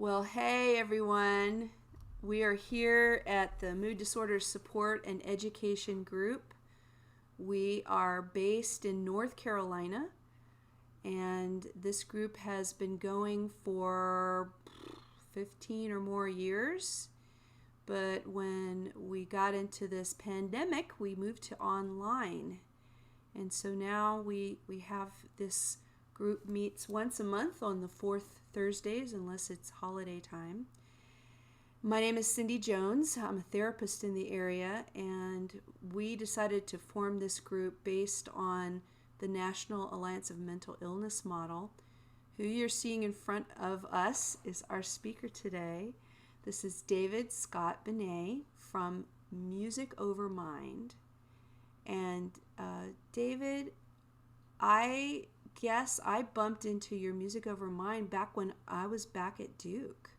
Well, hey everyone. We are here at the Mood Disorders Support and Education Group. We are based in North Carolina, and this group has been going for 15 or more years. But when we got into this pandemic, we moved to online. And so now we have this group meets once a month on the fourth Thursdays, unless it's holiday time. My name is Cindy Jones. I'm a therapist in the area, and we decided to form this group based on the National Alliance of Mental Illness model. Who you're seeing in front of us is our speaker today. This is David Scott Benet from Music Over Mind. And David, I guess I bumped into your Music Over Mind back when I was back at Duke.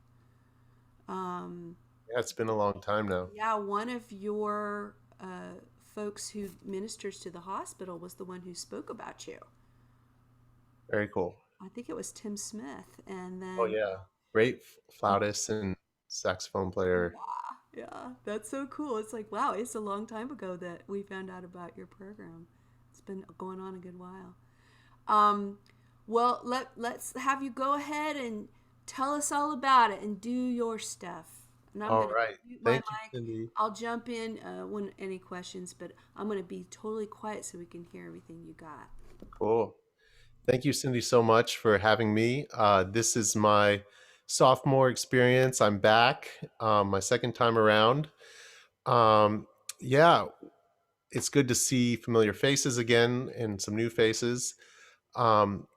Um, Yeah, it's been a long time now. yeah, one of your folks who ministers to the hospital was the one who spoke about you. Very cool. I think it was Tim Smith. And Oh then, yeah, great flautist and saxophone player. yeah, that's so cool. It's like, wow, it's a long time ago that we found out about your program. It's been going on a good while. Um, well, let's have you go ahead and tell us all about it and do your stuff. And I'm All gonna right, mute my thank you, mic. Cindy. I'll jump in when any questions, but I'm gonna be totally quiet so we can hear everything you got. Cool. Thank you, Cindy, so much for having me. This is my sophomore experience. I'm back, my second time around. Um, yeah, it's good to see familiar faces again and some new faces. Um,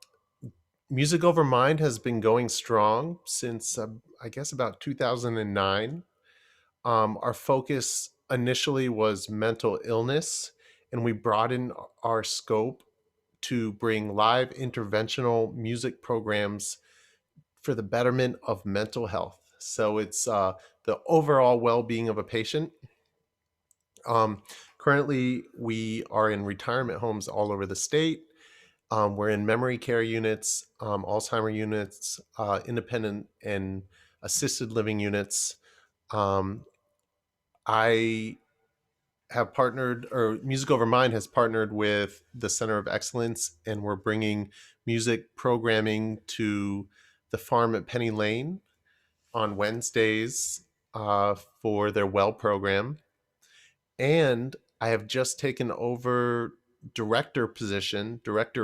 Music Over Mind has been going strong since I guess about 2009. Our focus initially was mental illness, and we broadened our scope to bring live interventional music programs for the betterment of mental health. So it's the overall well being of a patient. Um, Currently, we are in retirement homes all over the state. We're in memory care units, Alzheimer units, independent and assisted living units. Um, I have partnered, or Music Over Mind has partnered with the Center of Excellence, and we're bringing music programming to the farm at Penny Lane on Wednesdays for their well program. And I have just taken over director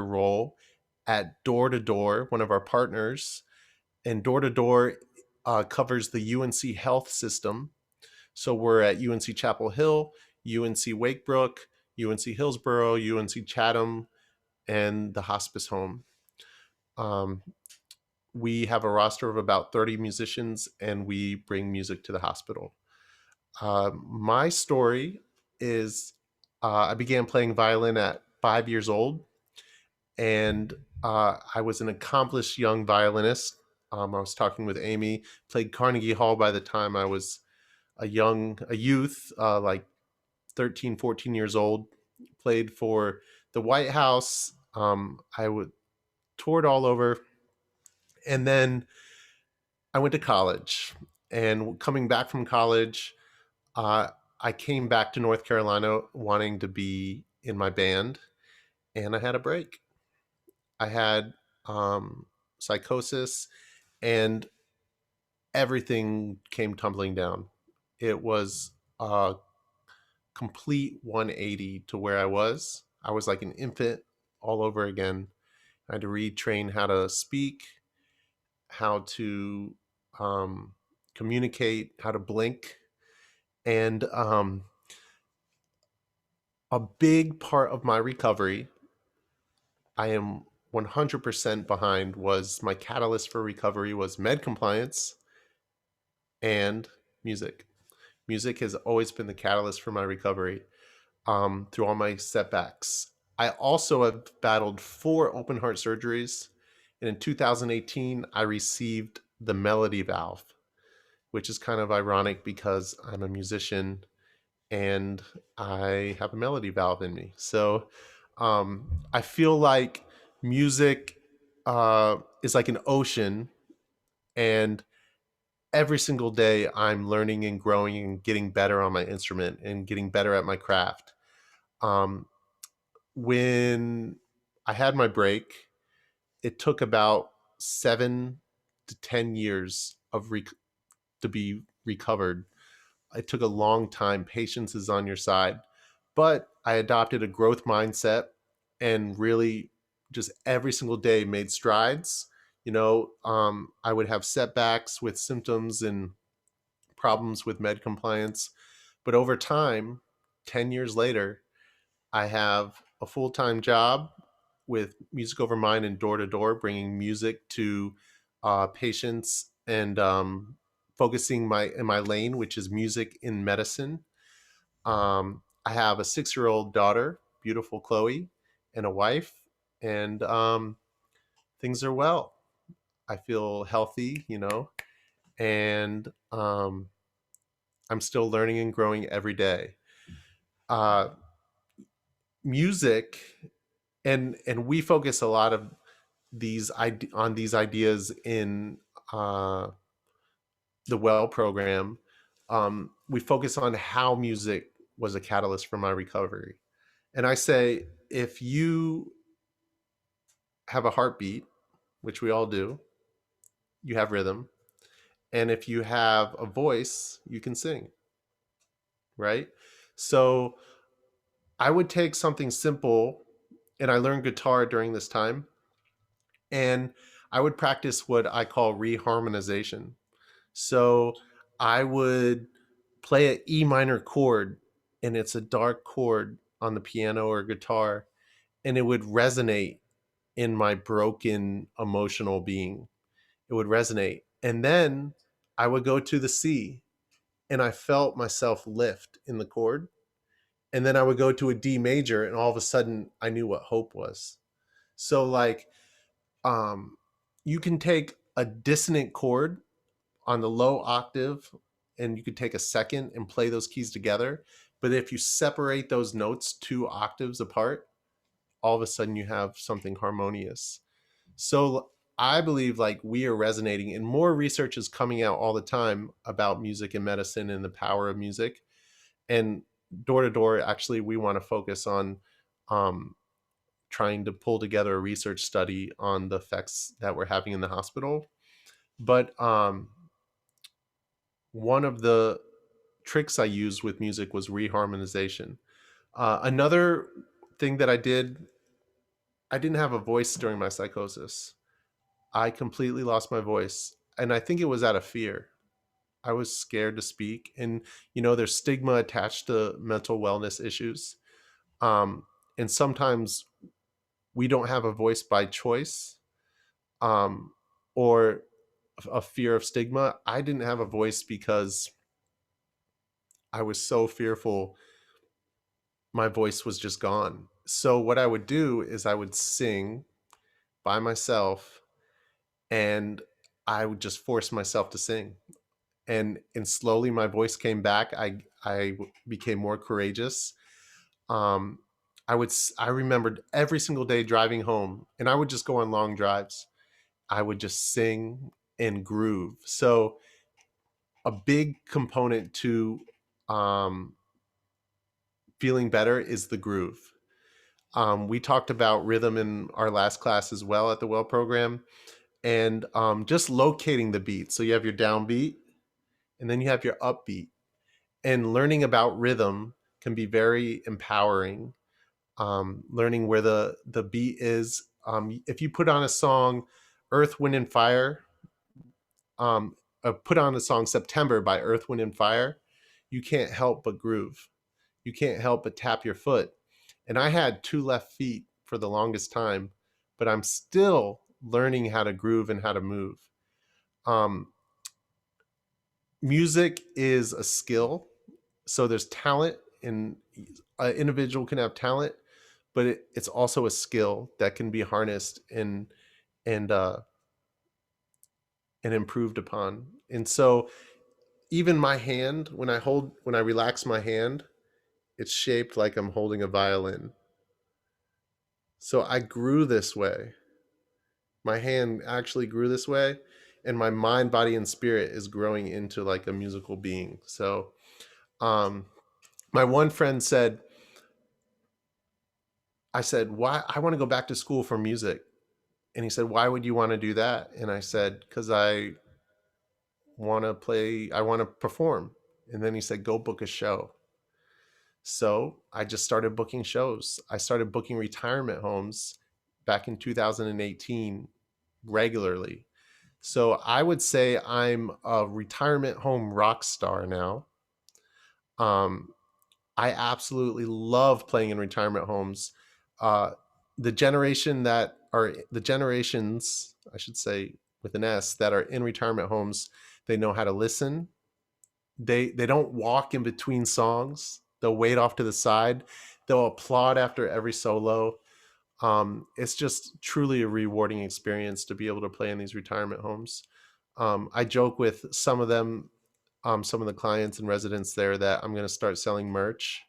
role at Door to Door, one of our partners. And Door to Door covers the UNC health system. So we're at UNC Chapel Hill, UNC Wakebrook, UNC Hillsborough, UNC Chatham, and the hospice home. Um, we have a roster of about 30 musicians, and we bring music to the hospital. My story is I began playing violin at 5 years old, and I was an accomplished young violinist. I was talking with Amy, played Carnegie Hall by the time I was a youth, like 13, 14 years old, played for the White House. I would toured all over. And then I went to college. And coming back from college, uh, I came back to North Carolina wanting to be in my band, and I had a break. I had psychosis, and everything came tumbling down. It was a complete 180 to where I was. I was like an infant all over again. I had to retrain how to speak, how to um, communicate, how to blink. And a big part of my recovery, I am 100% behind, was my catalyst for recovery was med compliance and music. Music has always been the catalyst for my recovery through all my setbacks. I also have battled 4 open heart surgeries. And in 2018, I received the melody valve, which is kind of ironic because I'm a musician and I have a melody valve in me. So I feel like music is like an ocean, and every single day I'm learning and growing and getting better on my instrument and getting better at my craft. Um, when I had my break, it took about 7 to 10 years to be recovered. It took a long time. Patience is on your side, but I adopted a growth mindset and really just every single day made strides. I would have setbacks with symptoms and problems with med compliance, but over time, 10 years later, I have a full time job with Music Over Mine and door to door, bringing music to patients and focusing in my lane, which is music in medicine. I have a 6 year old daughter, beautiful Chloe, and a wife, and things are well. I feel healthy, and I'm still learning and growing every day. Uh, Music, and we focus a lot of on these ideas in uh, the Well program. We focus on how music was a catalyst for my recovery, and I say if you have a heartbeat, which we all do, you have rhythm, and if you have a voice, you can sing, right? So I would take something simple, and I learned guitar during this time, and I would practice what I call reharmonization. So I would play an E minor chord, and it's a dark chord on the piano or guitar, and it would resonate in my broken emotional being. It would resonate. And then I would go to the C, and I felt myself lift in the chord. And then I would go to a D major, and all of a sudden I knew what hope was. So, like, um, you can take a dissonant chord on the low octave, and you could take a second and play those keys together. But if you separate those notes 2 octaves apart, all of a sudden you have something harmonious. So I believe like we are resonating, and more research is coming out all the time about music and medicine and the power of music. And door to door, actually, we want to focus on um, trying to pull together a research study on the effects that we're having in the hospital. But one of the tricks I used with music was reharmonization. Another thing that I didn't have a voice during my psychosis. I completely lost my voice. And I think it was out of fear. I was scared to speak. And, there's stigma attached to mental wellness issues. Um, and sometimes we don't have a voice by choice, um, or a fear of stigma. I didn't have a voice because I was so fearful my voice was just gone. So what I would do is I would sing by myself, and I would just force myself to sing. And slowly my voice came back. I became more courageous. Um I remembered every single day driving home, and I would just go on long drives. I would just sing and groove. So a big component to um feeling better is the groove. We talked about rhythm in our last class as well at the Well program, and just locating the beat. So you have your downbeat, and then you have your upbeat. And learning about rhythm can be very empowering. Learning where the beat is. If you put on a song, Earth, Wind, and Fire, um, put on the song September by Earth, Wind, and Fire, you can't help but groove. You can't help but tap your foot. And I had 2 left feet for the longest time, but I'm still learning how to groove and how to move. Um, Music is a skill. So there's talent, and an individual can have talent, but it's also a skill that can be harnessed and uh, and improved upon. And so even my hand, when I relax my hand, it's shaped like I'm holding a violin. So I grew this way. My hand actually grew this way, and my mind, body, and spirit is growing into like a musical being. So um, my one friend said, I said, why? I want to go back to school for music. And he said, why would you want to do that? And I said, because I want to perform. And then he said, go book a show. So I just started booking shows. I started booking retirement homes back in 2018 regularly. So I would say I'm a retirement home rock star now. Um, I absolutely love playing in retirement homes. Uh, the generations, I should say with an S, that are in retirement homes, they know how to listen. They don't walk in between songs. They'll wait off to the side. They'll applaud after every solo. It's just truly a rewarding experience to be able to play in these retirement homes. I joke with some of them, some of the clients and residents there, that I'm going to start selling merch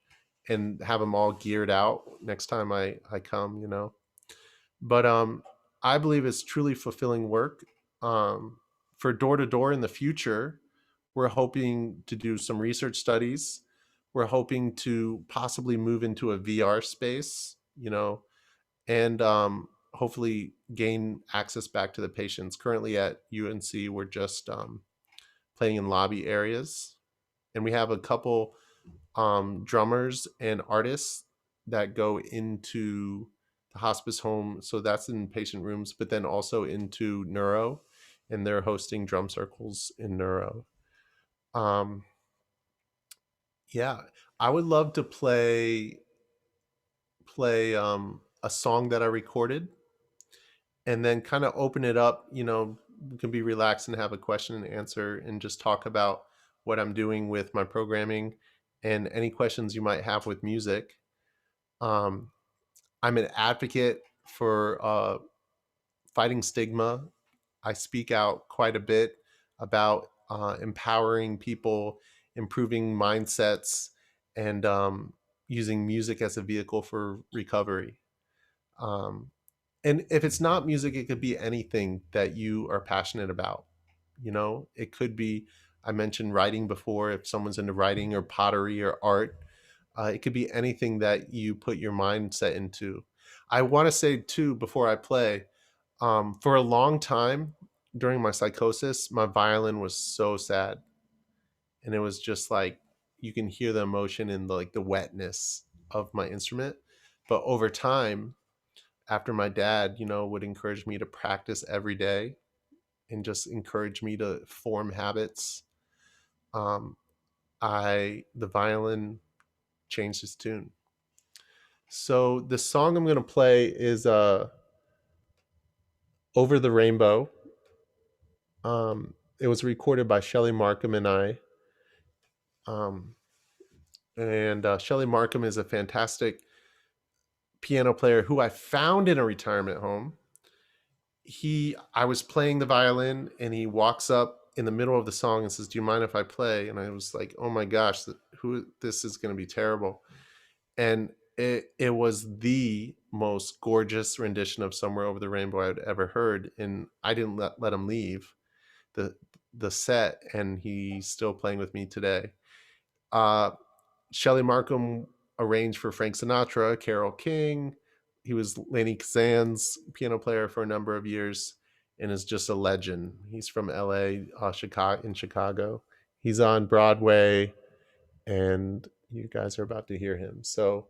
and have them all geared out next time I come, you know. But I believe it's truly fulfilling work. For door to door in the future, we're hoping to do some research studies. We're hoping to possibly move into a VR space, you know, and hopefully gain access back to the patients. Currently at UNC, we're just playing in lobby areas, and we have a couple drummers and artists that go into the hospice home. So that's in patient rooms, but then also into neuro, and they're hosting drum circles in neuro. Um, yeah, I would love to play a song that I recorded, and then kind of open it up. You know, we can be relaxed and have a question and answer, and just talk about what I'm doing with my programming and any questions you might have with music. Um, I'm an advocate for fighting stigma. I speak out quite a bit about empowering people, improving mindsets, and using music as a vehicle for recovery. Um, and if it's not music, it could be anything that you are passionate about. You know, it could be, I mentioned writing before. If someone's into writing or pottery or art, it could be anything that you put your mindset into. I want to say too, before I play, for a long time during my psychosis, my violin was so sad, and it was just like you can hear the emotion in the, like the wetness of my instrument. But over time, after my dad, you know, would encourage me to practice every day and just encourage me to form habits, um, I the violin changed its tune. So the song I'm going to play is "Over the Rainbow." It was recorded by Shelly Markham and I. Um, and Shelly Markham is a fantastic piano player who I found in a retirement home. I was playing the violin, and he walks up in the middle of the song and says, "Do you mind if I play?" And I was like, "Oh my gosh, this is going to be terrible." And it was the most gorgeous rendition of "Somewhere Over the Rainbow" I'd ever heard, and I didn't let him leave the the set, and he's still playing with me today. Uh, Shelley Markham arranged for Frank Sinatra, Carole King. He was Laney Kazan's piano player for a number of years, and is just a legend. He's from LA, Chicago. He's on Broadway, and you guys are about to hear him. So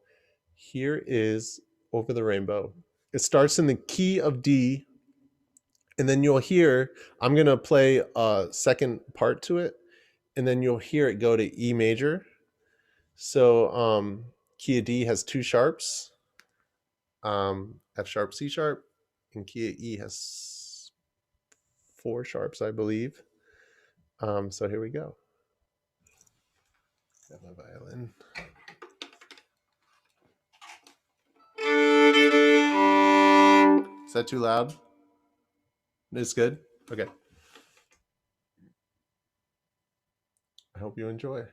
here is Over the Rainbow. It starts in the key of D, and then you'll hear, I'm going to play a second part to it, and then you'll hear it go to E major. So key of D has two sharps, F sharp, C sharp, and key of E has four sharps, I believe. So here we go. Got my violin. Is that too loud? It's good? Okay. I hope you enjoy.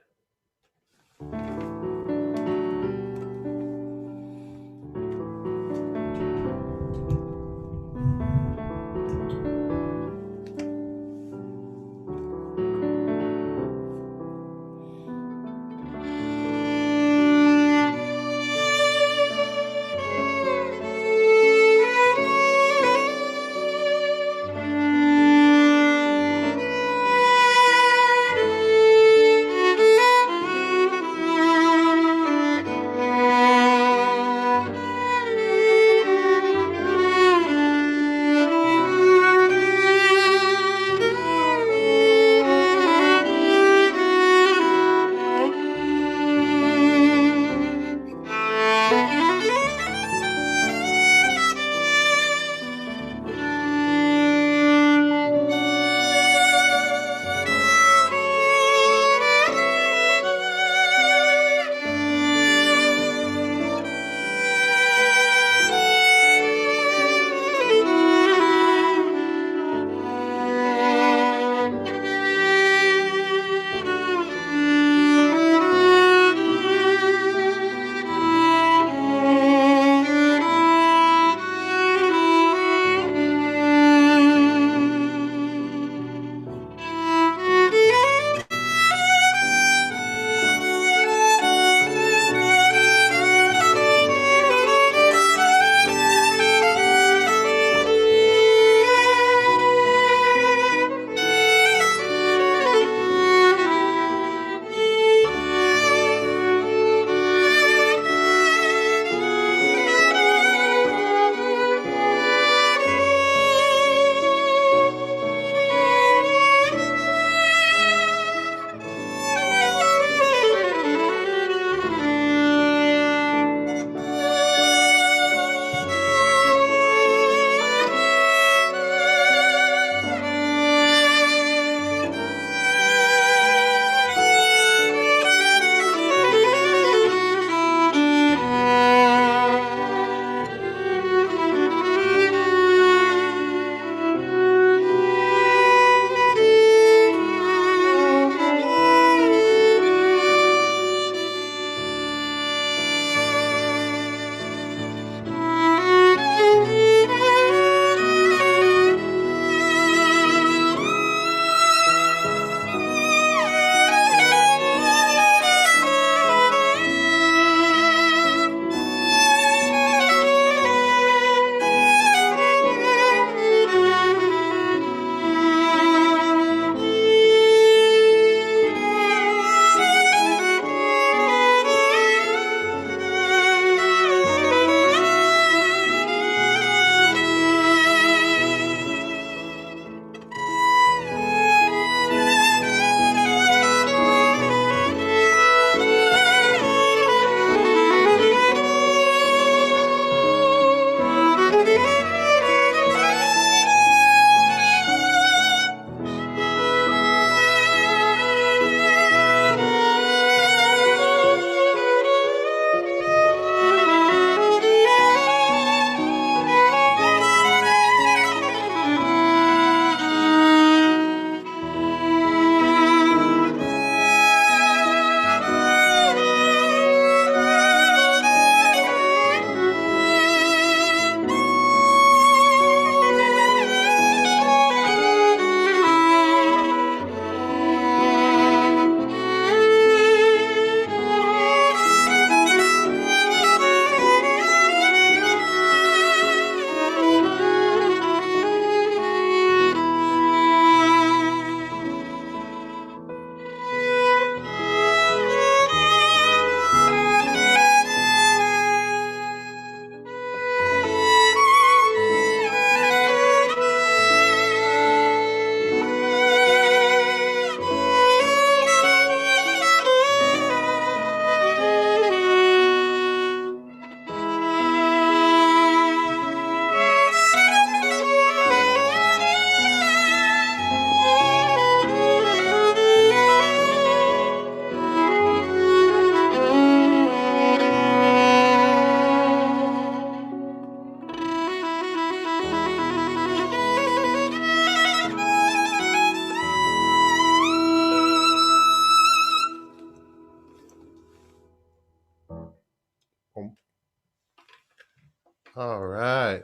All right.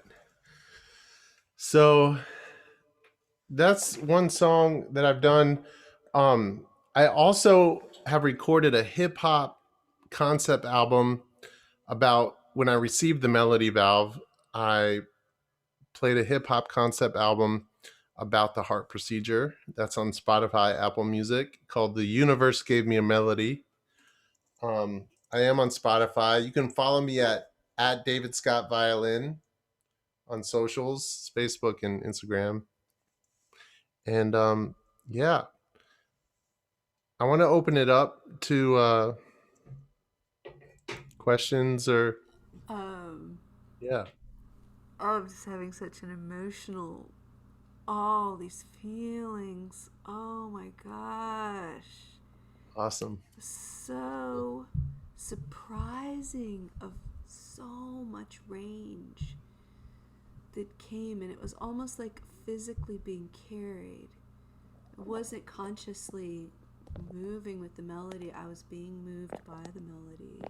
So that's one song that I've done. I also have recorded a hip hop concept album about when I received the Melody Valve. I played a hip hop concept album about the heart procedure. That's on Spotify, Apple Music, called The Universe Gave Me a Melody. I am on Spotify. You can follow me at David Scott Violin on socials, Facebook and Instagram. And yeah, I want to open it up to questions or Um, yeah, I'm just having such an emotional, all these feelings. Oh my gosh. awesome. So surprising of so much range that came, and it was almost like physically being carried. It wasn't consciously moving with the melody, I was being moved by the melody.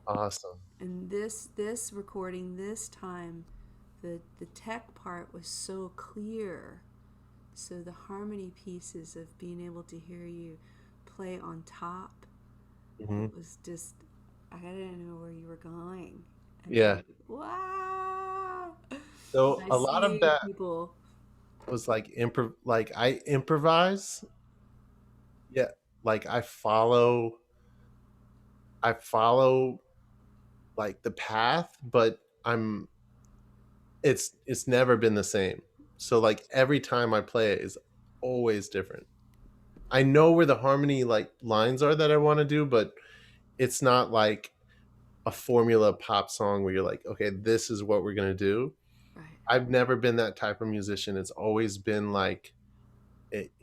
Awesome. And this recording this time, the tech part was so clear, so the harmony pieces of being able to hear you play on top, Hmm. it was just, I didn't know where you were going. I was Yeah. like, wow. So I a lot of see that people. was like like I improvise. Yeah. Like I follow like the path, but it's never been the same. So like every time I play it is always different. I know where the harmony like lines are that I want to do, but it's not like a formula pop song where you're like, okay, this is what we're gonna do. Right. I've never been that type of musician. It's always been like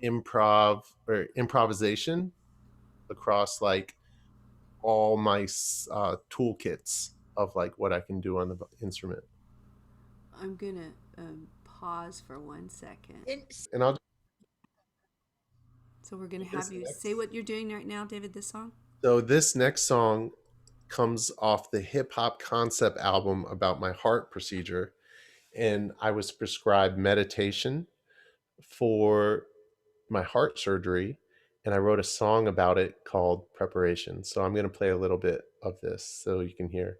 improv or improvisation across like all my toolkits of like what I can do on the instrument. I'm gonna pause for 1 second. And I'll So we're gonna this have you say next. what you're doing right now, David. This song. So this next song comes off the hip hop concept album about my heart procedure, and I was prescribed meditation for my heart surgery, and I wrote a song about it called Preparation. So I'm going to play a little bit of this so you can hear.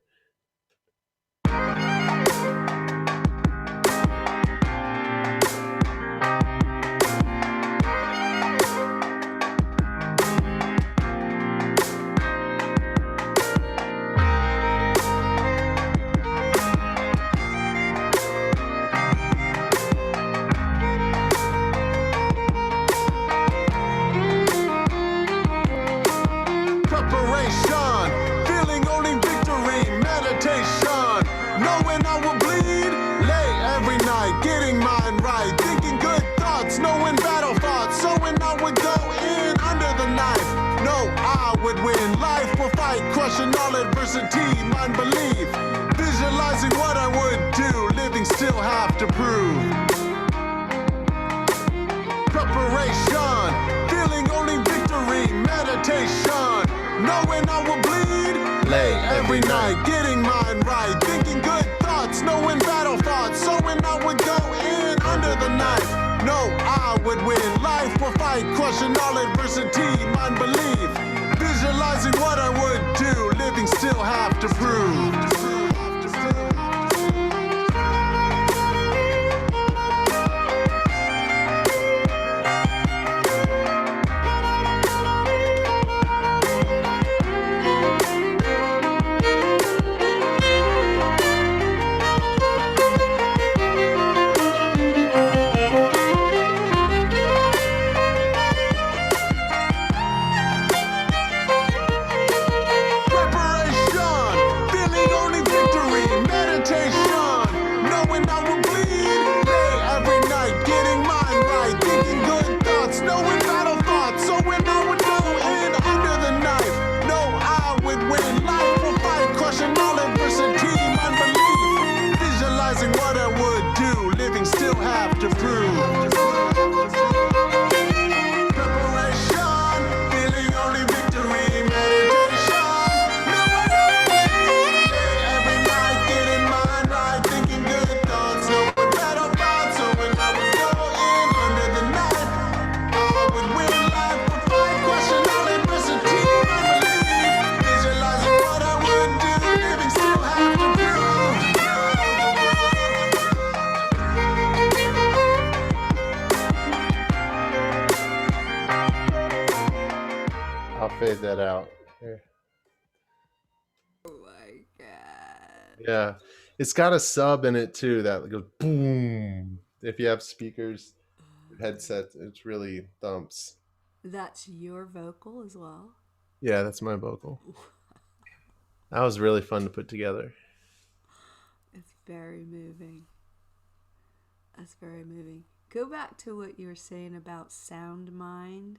Preparation, feeling only victory, meditation, knowing I will bleed, lay every night, getting mine right, thinking good thoughts, knowing battle thoughts, so when I would go in under the knife, no, I would win, life will fight, crushing all adversity, mind belief, visualizing what I would do, living still have to prove. Preparation, feeling only victory, meditation, knowing I will bleed, lay every night, getting mine right, thinking good thoughts, knowing battle thoughts, so when I would go in under the knife, no, I would win, life will fight, crushing all adversity, mind belief, visualizing what I would do, living still have to prove. Preparation, feeling only fade that out. Here. Oh my god. Yeah, it's got a sub in it too that goes boom. If you have speakers, headset, it really thumps. That's your vocal as well. Yeah, that's my vocal. That was really fun to put together. It's very moving. That's very moving. Go back to what you were saying about sound mind.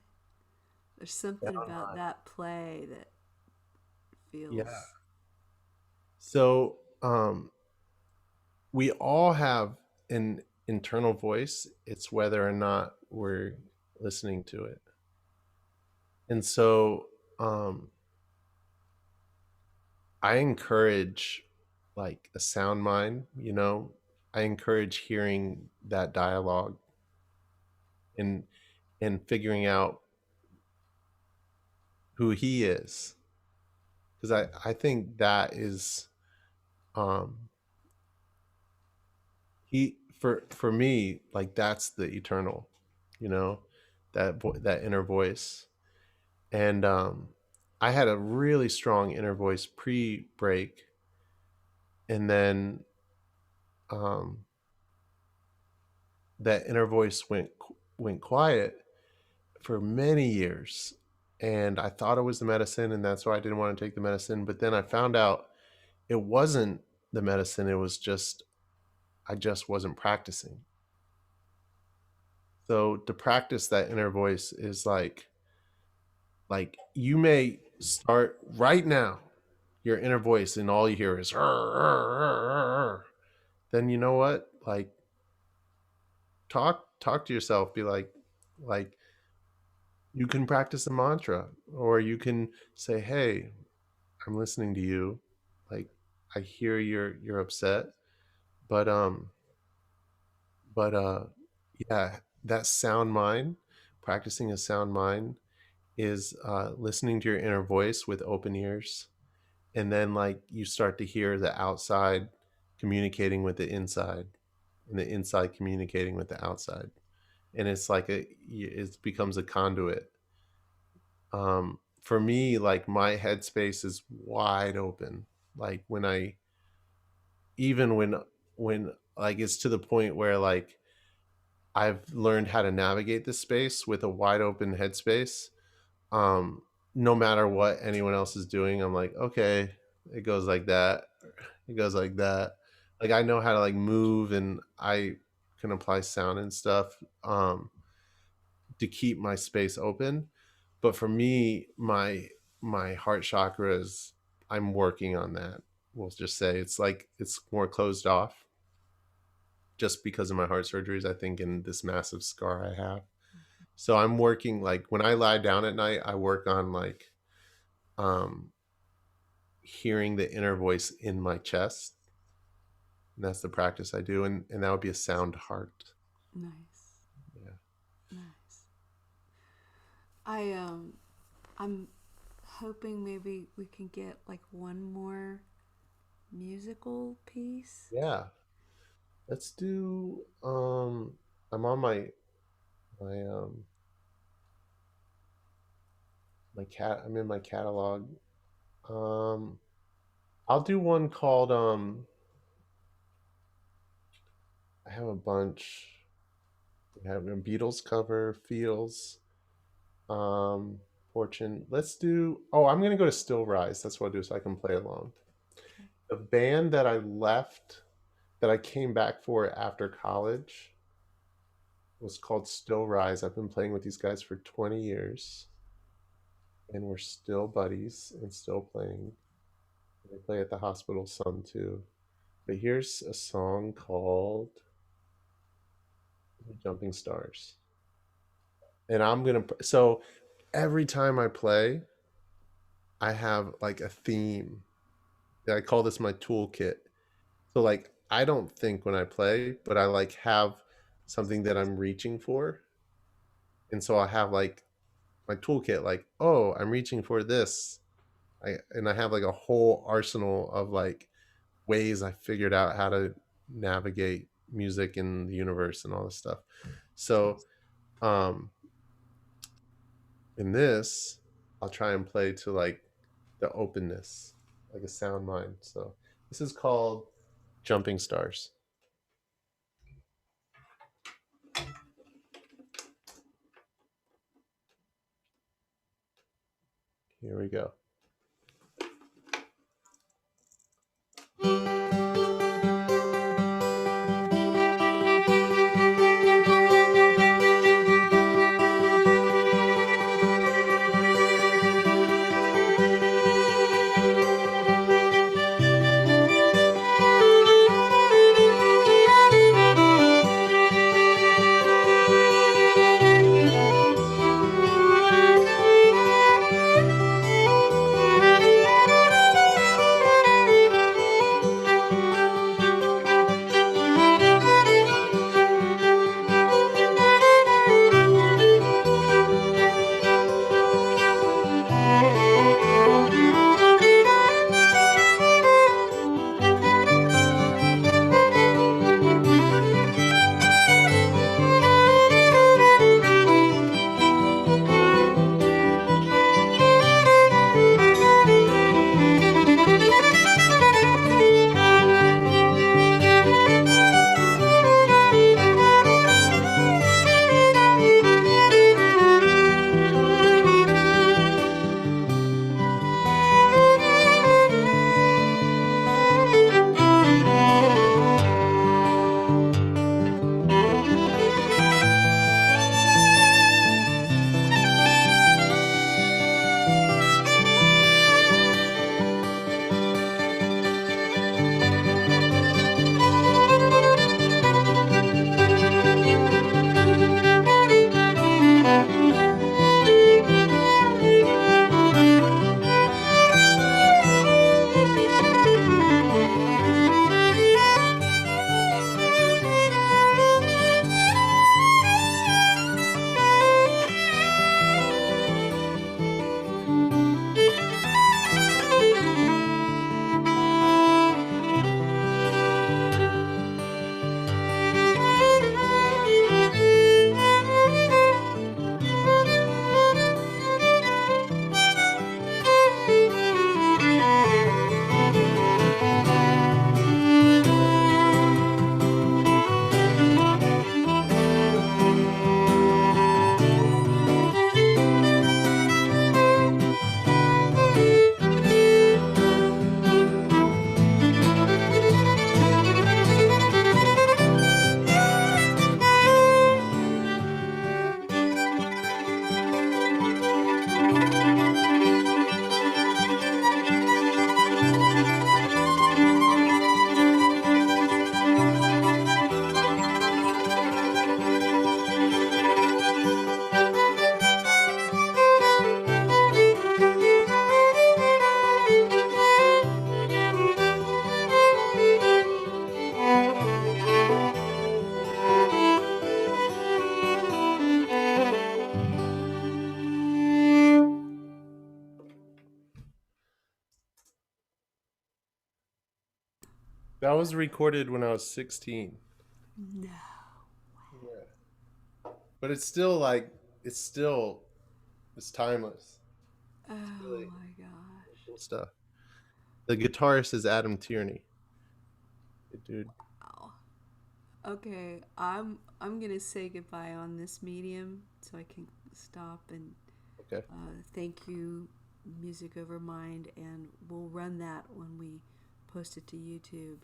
There's something about that play that Yeah. feels. So, we all have an internal voice. It's whether or not we're listening to it. And so, I encourage like a sound mind, you know. I encourage hearing that dialogue and figuring out who he is, because I think that is um he for me, like that's the eternal, you know, that inner voice. And I had a really strong inner voice pre-break, and then um that inner voice went quiet for many years, and I thought it was the medicine, and that's why I didn't want to take the medicine. But then I found out it wasn't the medicine. It was just I just wasn't practicing. So to practice that inner voice is like you may start right now your inner voice and all you hear is "Rrr, rrr, rrr, rrr." Then you know what, like talk to yourself, be like you can practice a mantra, or you can say, hey, I'm listening to you, like I hear you're upset, but but yeah, that sound mind, practicing a sound mind is listening to your inner voice with open ears, and then like you start to hear the outside communicating with the inside, and the inside communicating with the outside, and it's like it becomes a conduit. For me, like my headspace is wide open, like when I even when like it's to the point where like I've learned how to navigate this space with a wide open headspace. um no matter what anyone else is doing, I'm like, okay, it goes like that, it goes like that. Like I know how to like move, and I can apply sound and stuff to keep my space open. But for me, my heart chakra is, I'm working on that. We'll just say it's like it's more closed off just because of my heart surgeries, I think, and this massive scar I have. So I'm working, like when I lie down at night, I work on like um hearing the inner voice in my chest. And that's the practice I do, and that would be a sound heart. Nice. Yeah. Nice. I I'm hoping maybe we can get like one more musical piece. Yeah. Let's do I'm on my my cat I'm in my catalog. Um I'll do one called I have a bunch. I have a Beatles cover, Feels, um Fortune. Let's do, oh, I'm gonna go to Still Rise. That's what I'll do so I can play along. Okay. The band that I left, that I came back for after college, was called Still Rise. I've been playing with these guys for 20 years, and we're still buddies and still playing. They play at the Hospital Sun too. But here's a song called Jumping Stars. And I'm gonna, so every time I play, I have like a theme. I call this my toolkit. So like I don't think when I play, but I like have something that I'm reaching for. And so I have like my toolkit, like, oh, I'm reaching for this. And I have like a whole arsenal of like ways I figured out how to navigate music and the universe and all this stuff. So um in this, I'll try and play to like the openness, like a sound mind. So this is called Jumping Stars. Here we go. That was recorded when I was 16. No. Yeah. But it's still like it's still it's timeless. Oh It's really my gosh. cool stuff. The guitarist is Adam Tierney. Good dude. Wow. Okay, I'm gonna say goodbye on this medium so I can stop and Okay. thank you, Music Over Mind, and we'll run that when we post it to YouTube.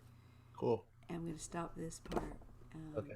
Cool. And I'm gonna stop this part. Okay.